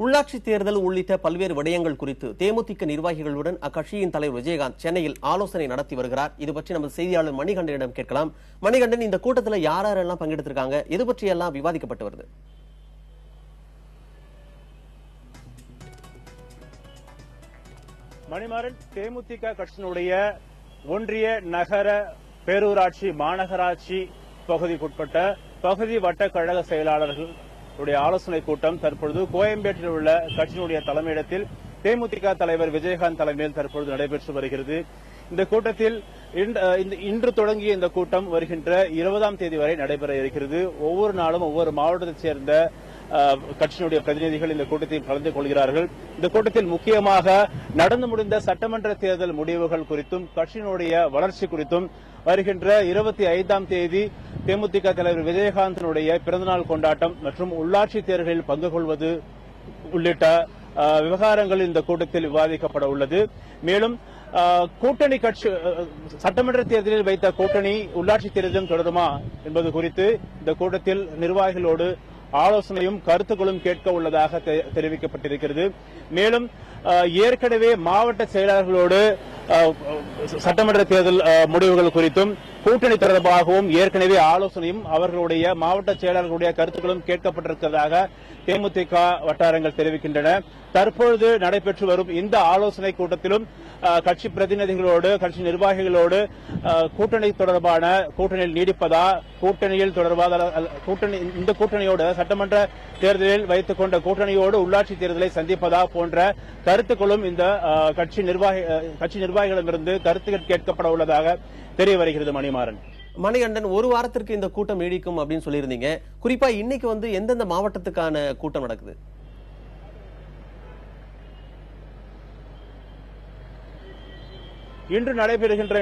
உள்ளாட்சி தேர்தல் உள்ளிட்ட பல்வேறு விடயங்கள் குறித்து தேமுதிக நிர்வாகிகளுடன் அக்கட்சியின் தலைவர் விஜயகாந்த் சென்னையில் ஆலோசனை நடத்தி வருகிறார். இது பற்றி நமது செய்தியாளர் மணிகண்டனிடம் கேட்கலாம். மணிகண்டன், இந்த கூட்டத்தில் யாரெல்லாம் பங்கெடுத்திருக்காங்க, எது பற்றி எல்லாம் விவாதிக்கப்பட்டு வருது? மணிமாறன், தேமுதிக கட்சியினுடைய ஒன்றிய, நகர, பேரூராட்சி, மாநகராட்சி பகுதிக்குட்பட்ட பகுதி வட்ட கழக செயலாளர்கள் ஆலோசனை கூட்டம் தற்பொழுது கோயம்பேட்டில் உள்ள கட்சியினுடைய தலைமையிடத்தில் தேமுதிக தலைவர் விஜயகாந்த் தலைமையில் தற்பொழுது நடைபெற்று வருகிறது. இந்த கூட்டத்தில் இன்று தொடங்கிய இந்த கூட்டம் வருகின்ற 20ஆம் தேதி வரை நடைபெற இருக்கிறது. ஒவ்வொரு நாளும் ஒவ்வொரு மாவட்டத்தைச் சேர்ந்த கட்சியினுடைய பிரதிநிதிகள் இந்த கூட்டத்தில் கலந்து கொள்கிறார்கள். இந்த கூட்டத்தில் முக்கியமாக நடந்து முடிந்த சட்டமன்ற தேர்தல் முடிவுகள் குறித்தும் கட்சியினுடைய வளர்ச்சி குறித்தும் வருகின்ற 25ஆம் தேதி தேமுதிக தலைவர் விஜயகாந்தினுடைய பிறந்தநாள் கொண்டாட்டம் மற்றும் உள்ளாட்சி தேர்தலில் பங்கு கொள்வது உள்ளிட்ட விவகாரங்கள் இந்த கூட்டத்தில் விவாதிக்கப்பட உள்ளது. மேலும் கூட்டணி கட்சி சட்டமன்ற தேர்தலில் வைத்த கூட்டணி உள்ளாட்சி தேர்தலும் தொடருமா என்பது குறித்து இந்த கூட்டத்தில் நிர்வாகிகளோடு ஆலோசனையும் கருத்துக்களும் கேட்க உள்ளதாக தெரிவிக்கப்பட்டிருக்கிறது. மேலும் ஏற்கனவே மாவட்ட செயலாளர்களோடு சட்டமன்ற தேர்தல் முடிவுகள் குறித்தும் கூட்டணி தொடர்பாகவும் ஏற்கனவே ஆலோசனையும் அவர்களுடைய மாவட்ட செயலாளர்களுடைய கருத்துக்களும் கேட்கப்பட்டிருக்கிறதாக தேமுதிக வட்டாரங்கள் தெரிவிக்கின்றன. தற்பொழுது நடைபெற்று வரும் இந்த ஆலோசனை கூட்டத்திலும் கட்சி பிரதிநிதிகளோடு கட்சி நிர்வாகிகளோடு கூட்டணி தொடர்பான கூட்டணியில் நீடிப்பதா, கூட்டணியில் தொடர்பாக இந்த கூட்டணியோடு சட்டமன்ற தேர்தலில் வைத்துக் கொண்ட கூட்டணியோடு உள்ளாட்சி தேர்தலை சந்திப்பதா போன்ற கருத்துக்களும் இந்த கட்சி நிர்வாகிகளிடமிருந்து கருத்துக்கள் கேட்கப்பட உள்ளதாக தெரிய வருகிறது. மணிகண்டன், ஒரு வாரத்திற்கு இந்த கூட்டம் நீடிக்கும் அப்படின்னு சொல்லியிருந்தீங்க. குறிப்பா இன்னைக்கு எந்தெந்த மாவட்டத்துக்கான கூட்டம் நடக்குது? இன்று நடைபெறுகின்ற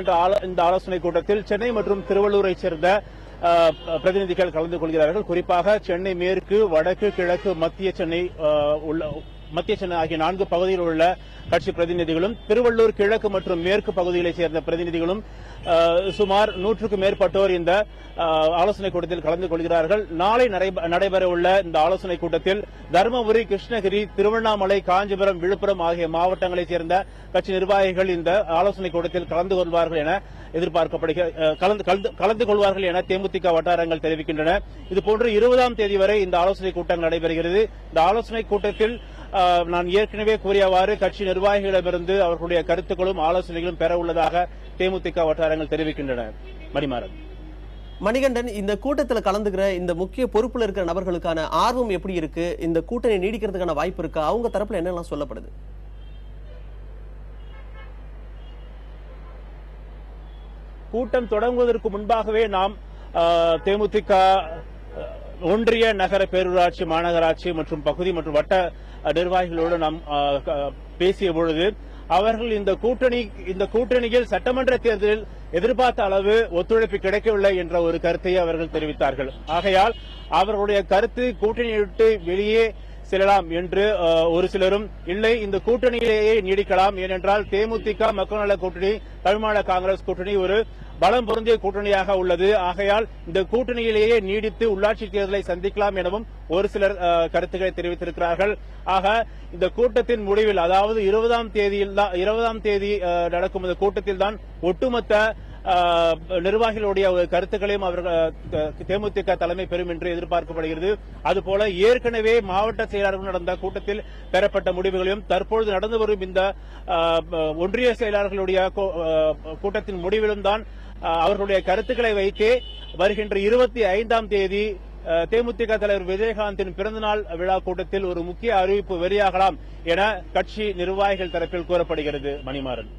இந்த ஆலோசனை கூட்டத்தில் சென்னை மற்றும் திருவள்ளூரை சேர்ந்த பிரதிநிதிகள் கலந்து கொள்கிறார்கள். குறிப்பாக சென்னை மேற்கு, வடக்கு, கிழக்கு, மத்திய சென்னை ஆகிய 4 பகுதிகளில் உள்ள கட்சி பிரதிநிதிகளும், திருவள்ளூர் கிழக்கு மற்றும் மேற்கு பகுதிகளைச் சேர்ந்த பிரதிநிதிகளும் சுமார் 100க்கும் மேற்பட்டோர் இந்த ஆலோசனை கூட்டத்தில் கலந்து கொள்கிறார்கள். நாளை நடைபெற உள்ள இந்த ஆலோசனை கூட்டத்தில் தருமபுரி, கிருஷ்ணகிரி, திருவண்ணாமலை, காஞ்சிபுரம், விழுப்புரம் ஆகிய மாவட்டங்களைச் சேர்ந்த கட்சி நிர்வாகிகள் இந்த ஆலோசனை கூட்டத்தில் கலந்து கொள்வார்கள் என கலந்து கொள்வார்கள் என தேமுதிக வட்டாரங்கள் தெரிவிக்கின்றன. இதுபோன்று 20ஆம் தேதி வரை இந்த ஆலோசனை கூட்டம் நடைபெறுகிறது. இந்த ஆலோசனை கூட்டத்தில் நான் ஏற்கனவே கூறியவாறு கட்சி நிர்வாகிகளிடமிருந்து அவர்களுடைய கருத்துக்களும் ஆலோசனைகளும் பெற உள்ளதாக தேமுதிக வட்டாரங்கள் தெரிவிக்கின்றன. மணிகண்டன், இந்த கூட்டத்தில் கலந்துகிற இந்த முக்கிய பொறுப்புல இருக்கிற நபர்களுக்கான ஆர்வம் எப்படி இருக்கு? இந்த கூட்டணி நீடிக்கிறதுக்கான வாய்ப்பு இருக்கா? அவங்க தரப்புல என்னெல்லாம் சொல்லப்படுது? கூட்டம் தொடங்குவதற்கு முன்பாகவே நாம் தேமுதிக ஒன்றிய, நகர, பேரூராட்சி, மாநகராட்சி மற்றும் பகுதி மற்றும் வட்ட நிர்வாகிகளோடு நாம் பேசிய பொழுது அவர்கள் இந்த கூட்டணியில் சட்டமன்ற தேர்தலில் எதிர்பார்த்த அளவு ஒத்துழைப்பு கிடைக்கவில்லை என்ற ஒரு கருத்தை அவர்கள் தெரிவித்தார்கள். ஆகையால் அவர்களுடைய கருத்து கூட்டணியை விட்டு வெளியே செல்லலாம் என்று ஒரு சிலரும், இல்லை இந்த கூட்டணியிலேயே நீடிக்கலாம், ஏனென்றால் தேமுதிக, மக்கள் நல கூட்டணி, தமிழ்மாநில காங்கிரஸ் கூட்டணி ஒரு பலம் பொருந்திய கூட்டணியாக உள்ளது. ஆகையால் இந்த கூட்டணியிலேயே நீடித்து உள்ளாட்சி தேர்தலை சந்திக்கலாம் எனவும் ஒரு சிலர் கருத்துக்களை தெரிவித்திருக்கிறார்கள். ஆக இந்த கூட்டத்தின் முடிவில், அதாவது 20ஆம் தேதி நடக்கும் இந்த கூட்டத்தில் தான் ஒட்டுமொத்த நிர்வாகிகளுடைய கருத்துக்களையும் அவர்கள் தேமுதிக தலைமை பெறும் என்று எதிர்பார்க்கப்படுகிறது. அதுபோல ஏற்கனவே மாவட்ட செயலாளர்கள் நடந்த கூட்டத்தில் பெறப்பட்ட முடிவுகளையும் தற்பொழுது நடந்து வரும் இந்த ஒன்றிய செயலாளர்களுடைய கூட்டத்தின் முடிவிலும் தான் அவர்களுடைய கருத்துக்களை வைத்தே வருகின்ற 25ஆம் தேதி தேமுதிக தலைவர் விஜயகாந்தின் பிறந்தநாள் விழா கூட்டத்தில் ஒரு முக்கிய அறிவிப்பு வெளியாகலாம் என கட்சி நிர்வாகிகள் தரப்பில் கூறப்படுகிறது. மணிமாறன்.